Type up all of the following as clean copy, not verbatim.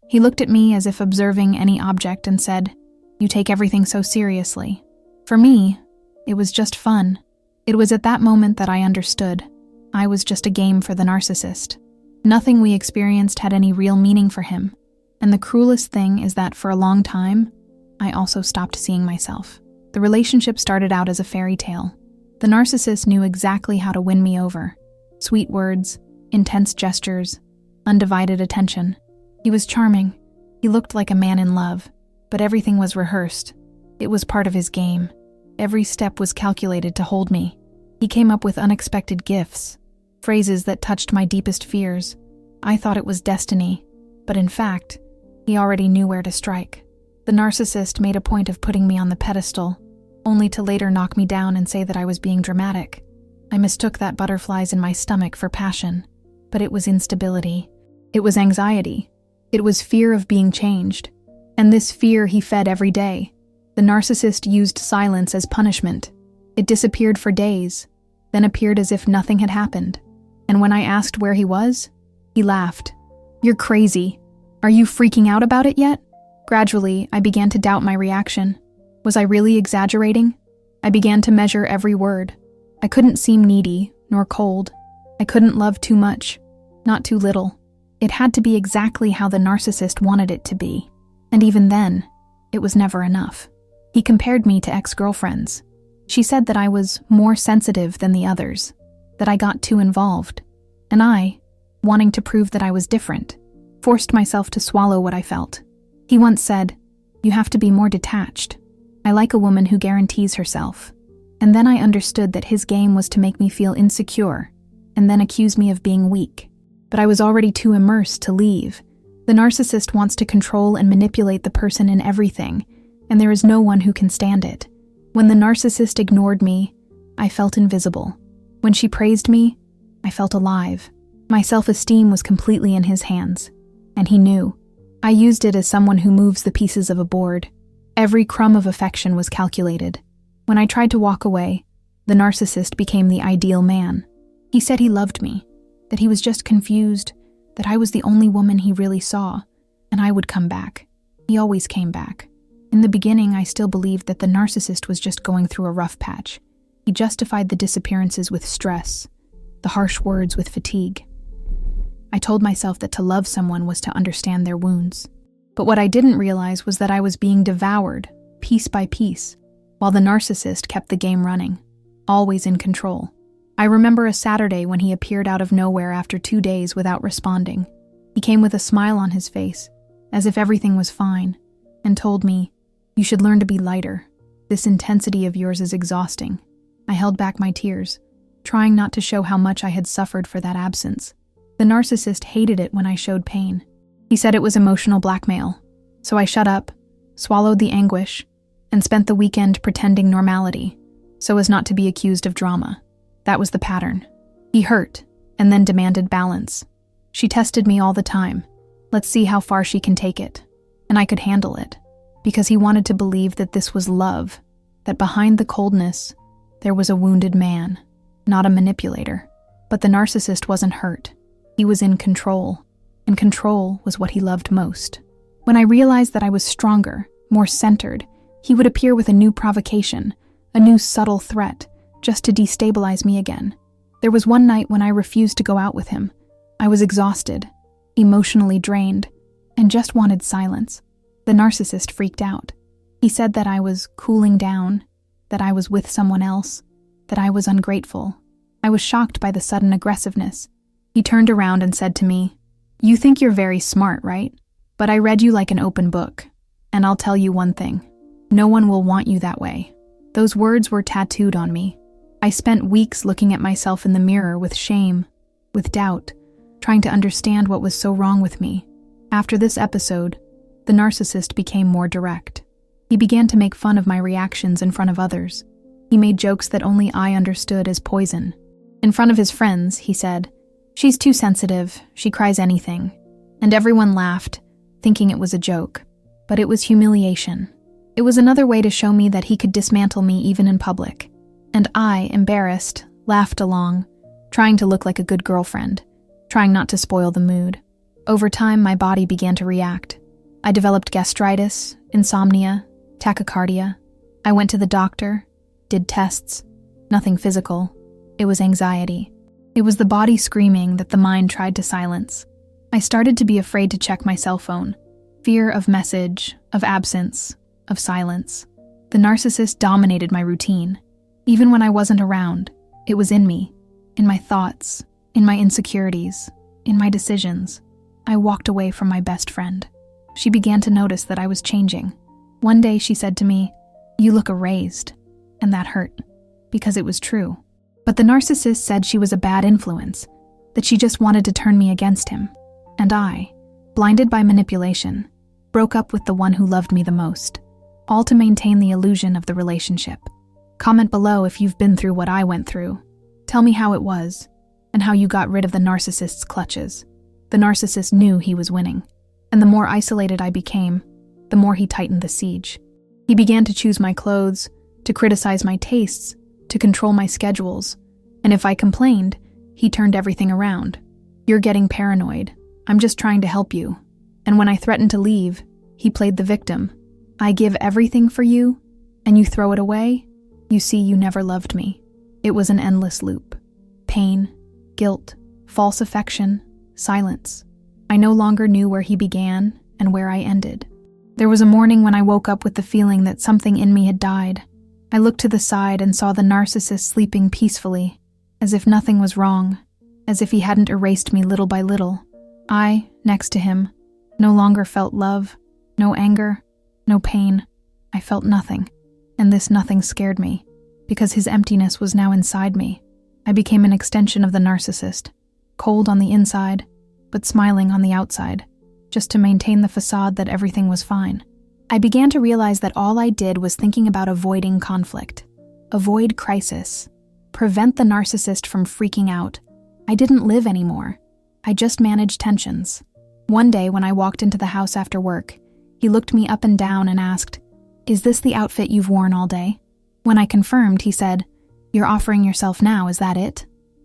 He looked at me as if observing any object and said, "You take everything so seriously." For me, it was just fun. It was at that moment that I understood. I was just a game for the narcissist. Nothing we experienced had any real meaning for him. And the cruelest thing is that for a long time, I also stopped seeing myself. The relationship started out as a fairy tale. The narcissist knew exactly how to win me over. Sweet words, intense gestures, undivided attention. He was charming. He looked like a man in love, but everything was rehearsed. It was part of his game. Every step was calculated to hold me. He came up with unexpected gifts, phrases that touched my deepest fears. I thought it was destiny, but in fact, he already knew where to strike. The narcissist made a point of putting me on the pedestal, only to later knock me down and say that I was being dramatic. I mistook that butterflies in my stomach for passion, but it was instability. It was anxiety. It was fear of being changed. And this fear he fed every day. The narcissist used silence as punishment. It disappeared for days, then appeared as if nothing had happened. And when I asked where he was, he laughed. "You're crazy. Are you freaking out about it yet?" Gradually, I began to doubt my reaction. Was I really exaggerating? I began to measure every word. I couldn't seem needy, nor cold. I couldn't love too much, not too little. It had to be exactly how the narcissist wanted it to be. And even then, it was never enough. He compared me to ex-girlfriends. She said that I was more sensitive than the others, that I got too involved. And I, wanting to prove that I was different, forced myself to swallow what I felt. He once said, "You have to be more detached. I like a woman who guarantees herself." And then I understood that his game was to make me feel insecure, and then accuse me of being weak. But I was already too immersed to leave. The narcissist wants to control and manipulate the person in everything, and there is no one who can stand it. When the narcissist ignored me, I felt invisible. When she praised me, I felt alive. My self-esteem was completely in his hands, and he knew. I used it as someone who moves the pieces of a board. Every crumb of affection was calculated. When I tried to walk away, the narcissist became the ideal man. He said he loved me, that he was just confused, that I was the only woman he really saw, and I would come back. He always came back. In the beginning, I still believed that the narcissist was just going through a rough patch. He justified the disappearances with stress, the harsh words with fatigue. I told myself that to love someone was to understand their wounds. But what I didn't realize was that I was being devoured, piece by piece, while the narcissist kept the game running, always in control. I remember a Saturday when he appeared out of nowhere after 2 days without responding. He came with a smile on his face, as if everything was fine, and told me, "You should learn to be lighter. This intensity of yours is exhausting." I held back my tears, trying not to show how much I had suffered for that absence. The narcissist hated it when I showed pain. He said it was emotional blackmail, so I shut up, swallowed the anguish, and spent the weekend pretending normality, so as not to be accused of drama. That was the pattern. He hurt, and then demanded balance. She tested me all the time. Let's see how far she can take it. And I could handle it, because he wanted to believe that this was love, that behind the coldness, there was a wounded man, not a manipulator. But the narcissist wasn't hurt. He was in control, and control was what he loved most. When I realized that I was stronger, more centered, he would appear with a new provocation, a new subtle threat, just to destabilize me again. There was one night when I refused to go out with him. I was exhausted, emotionally drained, and just wanted silence. The narcissist freaked out. He said that I was cooling down, that I was with someone else, that I was ungrateful. I was shocked by the sudden aggressiveness. He turned around and said to me, "You think you're very smart, right? But I read you like an open book. And I'll tell you one thing. No one will want you that way." Those words were tattooed on me. I spent weeks looking at myself in the mirror with shame, with doubt, trying to understand what was so wrong with me. After this episode, the narcissist became more direct. He began to make fun of my reactions in front of others. He made jokes that only I understood as poison. In front of his friends, he said, "She's too sensitive, she cries anything." And everyone laughed, thinking it was a joke. But it was humiliation. It was another way to show me that he could dismantle me even in public. And I, embarrassed, laughed along, trying to look like a good girlfriend, trying not to spoil the mood. Over time, my body began to react. I developed gastritis, insomnia, tachycardia. I went to the doctor, did tests. Nothing physical. It was anxiety. It was the body screaming that the mind tried to silence. I started to be afraid to check my cell phone. Fear of message, of absence, of silence. The narcissist dominated my routine. Even when I wasn't around, it was in me, in my thoughts, in my insecurities, in my decisions. I walked away from my best friend. She began to notice that I was changing. One day she said to me, "You look erased," and that hurt, because it was true. But the narcissist said she was a bad influence, that she just wanted to turn me against him. And I, blinded by manipulation, broke up with the one who loved me the most, all to maintain the illusion of the relationship. Comment below if you've been through what I went through. Tell me how it was, and how you got rid of the narcissist's clutches. The narcissist knew he was winning, and the more isolated I became, the more he tightened the siege. He began to choose my clothes, to criticize my tastes, to control my schedules, and if I complained, he turned everything around. "You're getting paranoid. I'm just trying to help you." And when I threatened to leave, he played the victim. "I give everything for you, and you throw it away? You see, you never loved me." It was an endless loop. Pain, guilt, false affection, silence. I no longer knew where he began and where I ended. There was a morning when I woke up with the feeling that something in me had died. I looked to the side and saw the narcissist sleeping peacefully, as if nothing was wrong, as if he hadn't erased me little by little. I, next to him, no longer felt love, no anger, no pain. I felt nothing, and this nothing scared me, because his emptiness was now inside me. I became an extension of the narcissist, cold on the inside, but smiling on the outside, just to maintain the facade that everything was fine. I began to realize that all I did was thinking about avoiding conflict, avoid crisis, prevent the narcissist from freaking out. I didn't live anymore. I just managed tensions. One day when I walked into the house after work, he looked me up and down and asked, "Is this the outfit you've worn all day?" When I confirmed, he said, "You're offering yourself now, is that it?"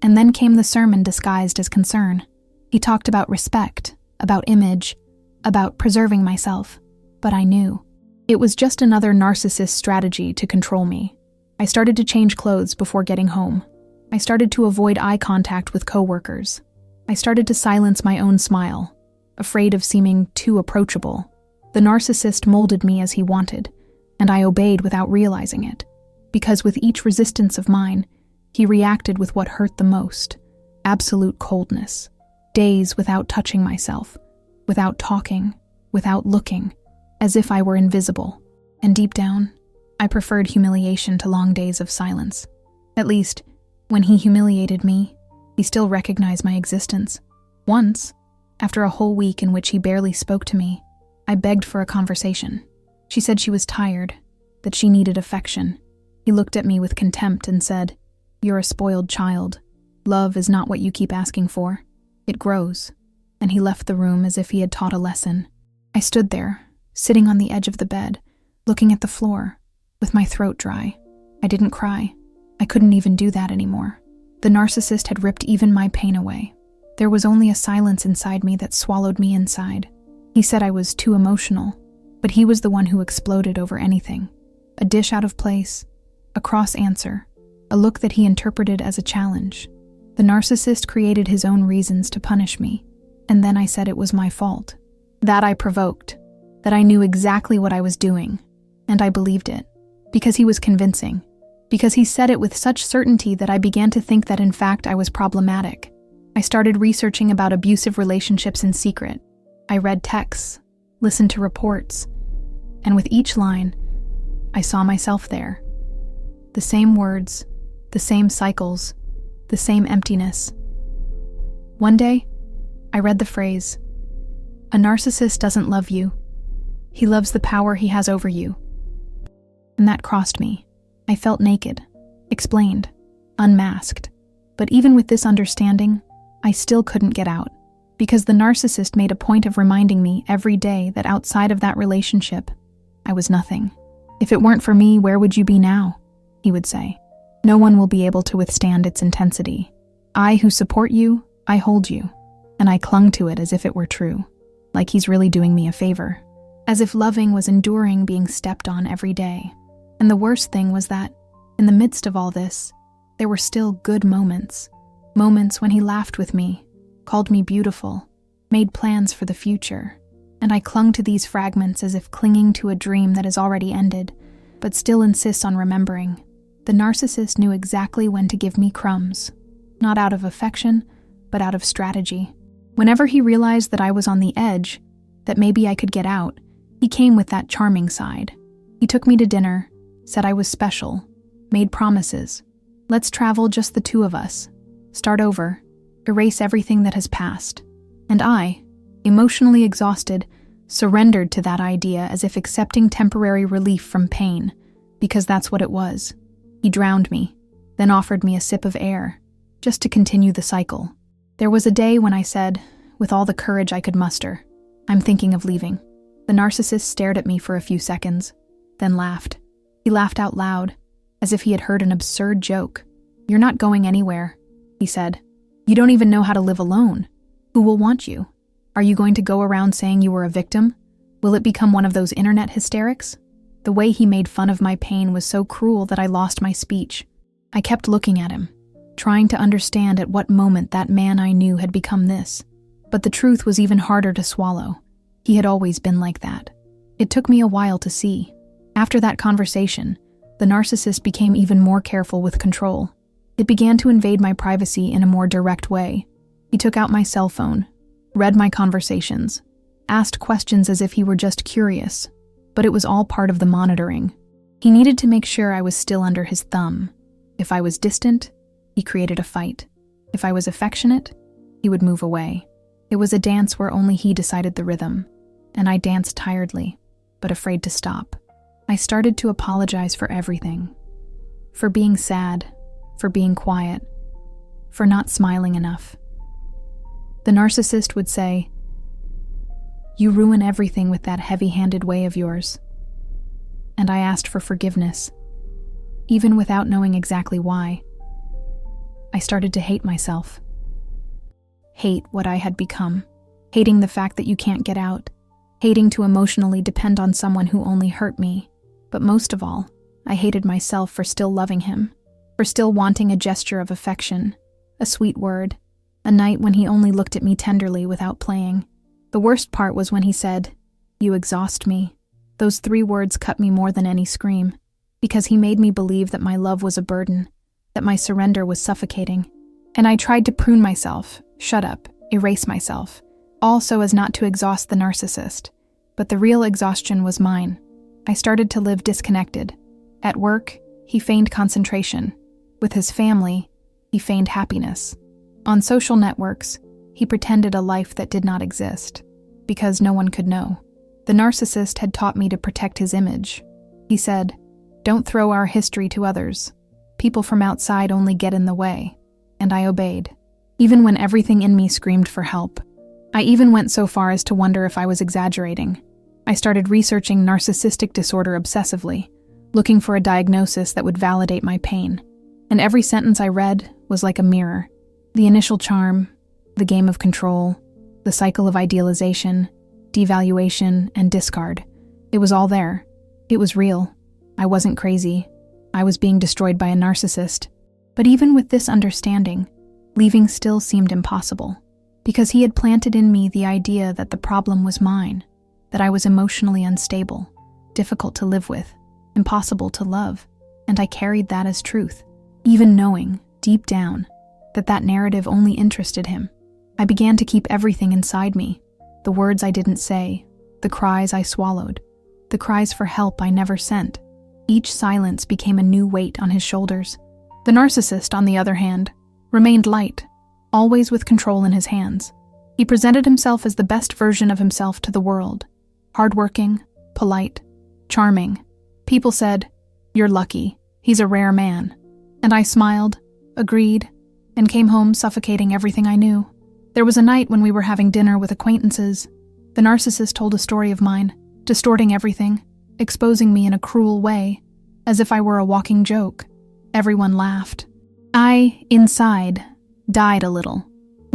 And then came the sermon disguised as concern. He talked about respect, about image, about preserving myself. But I knew. It was just another narcissist strategy to control me. I started to change clothes before getting home. I started to avoid eye contact with coworkers. I started to silence my own smile, afraid of seeming too approachable. The narcissist molded me as he wanted, and I obeyed without realizing it. Because with each resistance of mine, he reacted with what hurt the most: absolute coldness. Days without touching myself, without talking, without looking, as if I were invisible. And deep down, I preferred humiliation to long days of silence. At least, when he humiliated me, he still recognized my existence. Once, after a whole week in which he barely spoke to me, I begged for a conversation. She said she was tired, that she needed affection. He looked at me with contempt and said, "You're a spoiled child. Love is not what you keep asking for. It grows." And he left the room as if he had taught a lesson. I stood there, sitting on the edge of the bed, looking at the floor, with my throat dry. I didn't cry. I couldn't even do that anymore. The narcissist had ripped even my pain away. There was only a silence inside me that swallowed me inside. He said I was too emotional, but he was the one who exploded over anything. A dish out of place, a cross answer, a look that he interpreted as a challenge. The narcissist created his own reasons to punish me, and then I said it was my fault. That I provoked, that I knew exactly what I was doing, and I believed it, because he was convincing, because he said it with such certainty that I began to think that in fact I was problematic. I started researching about abusive relationships in secret. I read texts, listened to reports, and with each line, I saw myself there. The same words, the same cycles, the same emptiness. One day, I read the phrase, "A narcissist doesn't love you. He loves the power he has over you." And that crossed me. I felt naked, explained, unmasked. But even with this understanding, I still couldn't get out, because the narcissist made a point of reminding me every day that outside of that relationship, I was nothing. "If it weren't for me, where would you be now?" he would say. "No one will be able to withstand its intensity. I who support you, I hold you." and I clung to it as if it were true, like he's really doing me a favor, as if loving was enduring being stepped on every day. And the worst thing was that, in the midst of all this, there were still good moments. Moments when he laughed with me, called me beautiful, made plans for the future. And I clung to these fragments as if clinging to a dream that has already ended, but still insists on remembering. The narcissist knew exactly when to give me crumbs, not out of affection, but out of strategy. Whenever he realized that I was on the edge, that maybe I could get out, he came with that charming side. He took me to dinner, said I was special, made promises. Let's travel just the two of us. Start over. Erase everything that has passed. And I, emotionally exhausted, surrendered to that idea as if accepting temporary relief from pain, because that's what it was. He drowned me, then offered me a sip of air, just to continue the cycle. There was a day when I said, with all the courage I could muster, I'm thinking of leaving. The narcissist stared at me for a few seconds, then laughed. He laughed out loud, as if he had heard an absurd joke. You're not going anywhere, he said. You don't even know how to live alone. Who will want you? Are you going to go around saying you were a victim? Will it become one of those internet hysterics? The way he made fun of my pain was so cruel that I lost my speech. I kept looking at him, trying to understand at what moment that man I knew had become this. But the truth was even harder to swallow. He had always been like that. It took me a while to see. After that conversation, the narcissist became even more careful with control. It began to invade my privacy in a more direct way. He took out my cell phone, read my conversations, asked questions as if he were just curious, but it was all part of the monitoring. He needed to make sure I was still under his thumb. If I was distant, he created a fight. If I was affectionate, he would move away. It was a dance where only he decided the rhythm, and I danced tiredly, but afraid to stop. I started to apologize for everything. For being sad, for being quiet, for not smiling enough. The narcissist would say, "You ruin everything with that heavy-handed way of yours." And I asked for forgiveness, even without knowing exactly why. I started to hate myself. Hate what I had become. Hating the fact that you can't get out. Hating to emotionally depend on someone who only hurt me. But most of all, I hated myself for still loving him, for still wanting a gesture of affection, a sweet word, a night when he only looked at me tenderly without playing. The worst part was when he said, "You exhaust me." Those 3 words cut me more than any scream, because he made me believe that my love was a burden, that my surrender was suffocating. And I tried to prune myself, shut up, erase myself, all so as not to exhaust the narcissist. But the real exhaustion was mine. I started to live disconnected. At work, he feigned concentration. With his family, he feigned happiness. On social networks, he pretended a life that did not exist, because no one could know. The narcissist had taught me to protect his image. He said, "Don't throw our history to others. People from outside only get in the way." And I obeyed, even when everything in me screamed for help. I even went so far as to wonder if I was exaggerating. I started researching narcissistic disorder obsessively, looking for a diagnosis that would validate my pain. And every sentence I read was like a mirror. The initial charm, the game of control, the cycle of idealization, devaluation, and discard. It was all there. It was real. I wasn't crazy. I was being destroyed by a narcissist. But even with this understanding, leaving still seemed impossible, because he had planted in me the idea that the problem was mine, that I was emotionally unstable, difficult to live with, impossible to love, and I carried that as truth, even knowing, deep down, that that narrative only interested him. I began to keep everything inside me, the words I didn't say, the cries I swallowed, the cries for help I never sent. Each silence became a new weight on his shoulders. The narcissist, on the other hand, remained light, always with control in his hands. He presented himself as the best version of himself to the world, hardworking, polite, charming. People said, "You're lucky, he's a rare man." And I smiled, agreed, and came home suffocating everything I knew. There was a night when we were having dinner with acquaintances. The narcissist told a story of mine, distorting everything, exposing me in a cruel way, as if I were a walking joke. Everyone laughed. I, inside, died a little.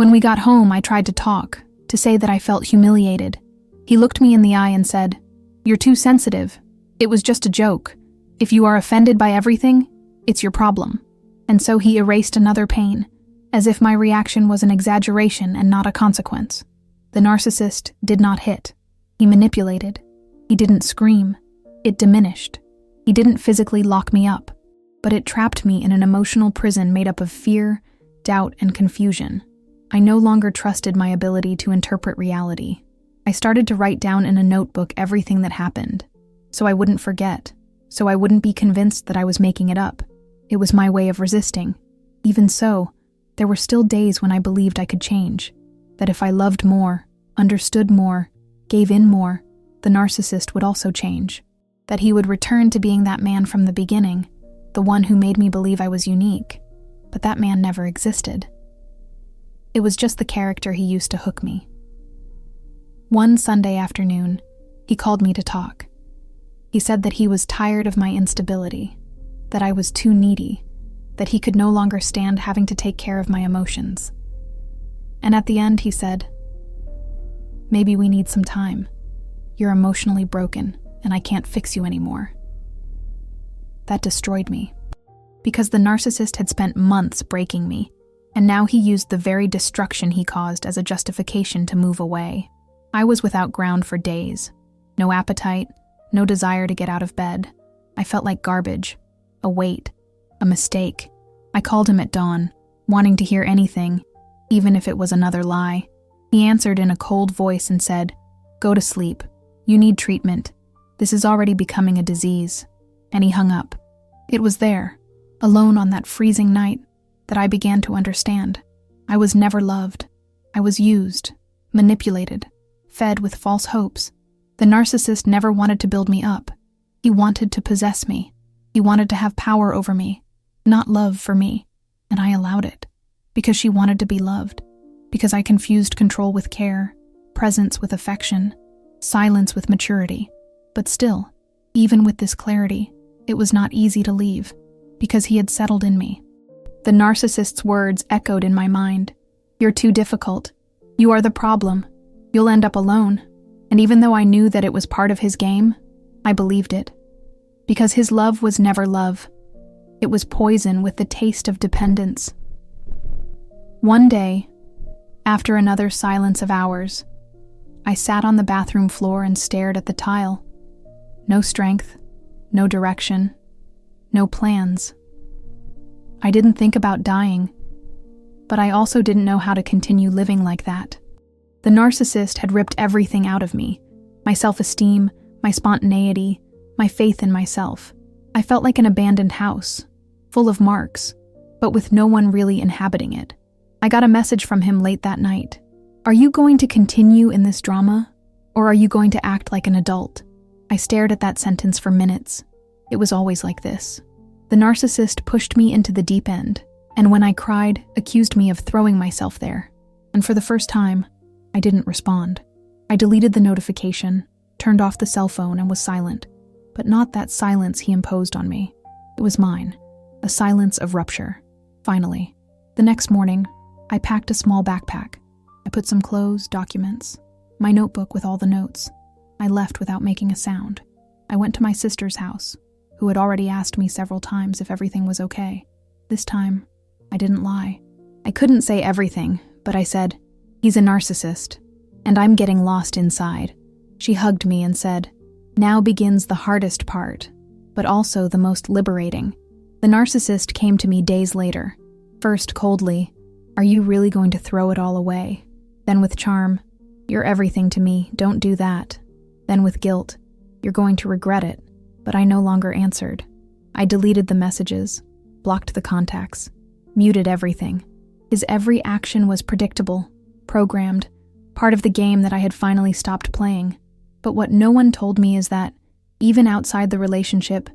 When we got home, I tried to talk, to say that I felt humiliated. He looked me in the eye and said, "You're too sensitive. It was just a joke. If you are offended by everything, it's your problem." And so he erased another pain, as if my reaction was an exaggeration and not a consequence. The narcissist did not hit. He manipulated. He didn't scream. It diminished. He didn't physically lock me up, but it trapped me in an emotional prison made up of fear, doubt, and confusion. I no longer trusted my ability to interpret reality. I started to write down in a notebook everything that happened, so I wouldn't forget, so I wouldn't be convinced that I was making it up. It was my way of resisting. Even so, there were still days when I believed I could change, that if I loved more, understood more, gave in more, the narcissist would also change, that he would return to being that man from the beginning, the one who made me believe I was unique. But that man never existed. It was just the character he used to hook me. One Sunday afternoon, he called me to talk. He said that he was tired of my instability, that I was too needy, that he could no longer stand having to take care of my emotions. And at the end, he said, "Maybe we need some time. You're emotionally broken, and I can't fix you anymore." That destroyed me, because the narcissist had spent months breaking me, and now he used the very destruction he caused as a justification to move away. I was without ground for days. No appetite, no desire to get out of bed. I felt like garbage, a weight, a mistake. I called him at dawn, wanting to hear anything, even if it was another lie. He answered in a cold voice and said, "Go to sleep. You need treatment. This is already becoming a disease." And he hung up. It was there, alone on that freezing night, that I began to understand. I was never loved. I was used, manipulated, fed with false hopes. The narcissist never wanted to build me up. He wanted to possess me. He wanted to have power over me, not love for me. And I allowed it, because she wanted to be loved, because I confused control with care, presence with affection, silence with maturity. But still, even with this clarity, it was not easy to leave, because he had settled in me. The narcissist's words echoed in my mind. "You're too difficult. You are the problem. You'll end up alone." And even though I knew that it was part of his game, I believed it. Because his love was never love. It was poison with the taste of dependence. One day, after another silence of hours, I sat on the bathroom floor and stared at the tile. No strength, no direction, no plans. I didn't think about dying, but I also didn't know how to continue living like that. The narcissist had ripped everything out of me, my self-esteem, my spontaneity, my faith in myself. I felt like an abandoned house, full of marks, but with no one really inhabiting it. I got a message from him late that night. "Are you going to continue in this drama, or are you going to act like an adult?" I stared at that sentence for minutes. It was always like this. The narcissist pushed me into the deep end, and when I cried, accused me of throwing myself there. And for the first time, I didn't respond. I deleted the notification, turned off the cell phone, and was silent. But not that silence he imposed on me. It was mine, a silence of rupture. Finally, the next morning, I packed a small backpack. I put some clothes, documents, my notebook with all the notes. I left without making a sound. I went to my sister's house, who had already asked me several times if everything was okay. This time, I didn't lie. I couldn't say everything, but I said, "He's a narcissist, and I'm getting lost inside." She hugged me and said, "Now begins the hardest part, but also the most liberating." The narcissist came to me days later, first coldly, "Are you really going to throw it all away?" Then with charm, "You're everything to me, don't do that." Then with guilt, "You're going to regret it." But I no longer answered. I deleted the messages, blocked the contacts, muted everything. His every action was predictable, programmed, part of the game that I had finally stopped playing. But what no one told me is that, even outside the relationship,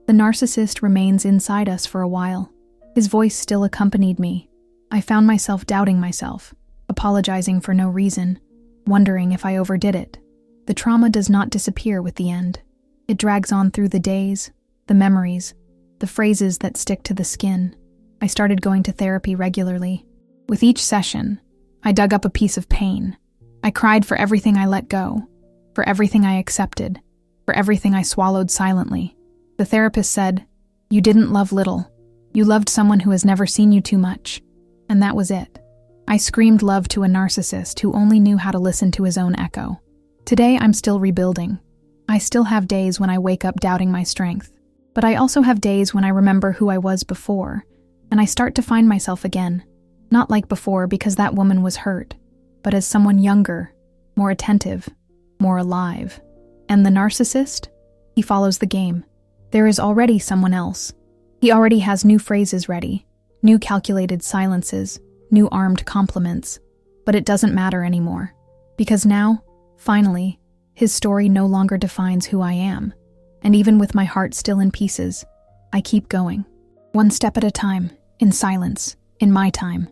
the narcissist remains inside us for a while. His voice still accompanied me. I found myself doubting myself, apologizing for no reason, wondering if I overdid it. The trauma does not disappear with the end. It drags on through the days, the memories, the phrases that stick to the skin. I started going to therapy regularly. With each session, I dug up a piece of pain. I cried for everything I let go, for everything I accepted, for everything I swallowed silently. The therapist said, "You didn't love little. You loved someone who has never seen you too much." And that was it. I screamed love to a narcissist who only knew how to listen to his own echo. Today, I'm still rebuilding. I still have days when I wake up doubting my strength. But I also have days when I remember who I was before, and I start to find myself again. Not like before because that woman was hurt, but as someone younger, more attentive, more alive. And the narcissist? He follows the game. There is already someone else. He already has new phrases ready, new calculated silences, new armed compliments. But it doesn't matter anymore. Because now, finally, his story no longer defines who I am. And even with my heart still in pieces, I keep going. One step at a time, in silence, in my time.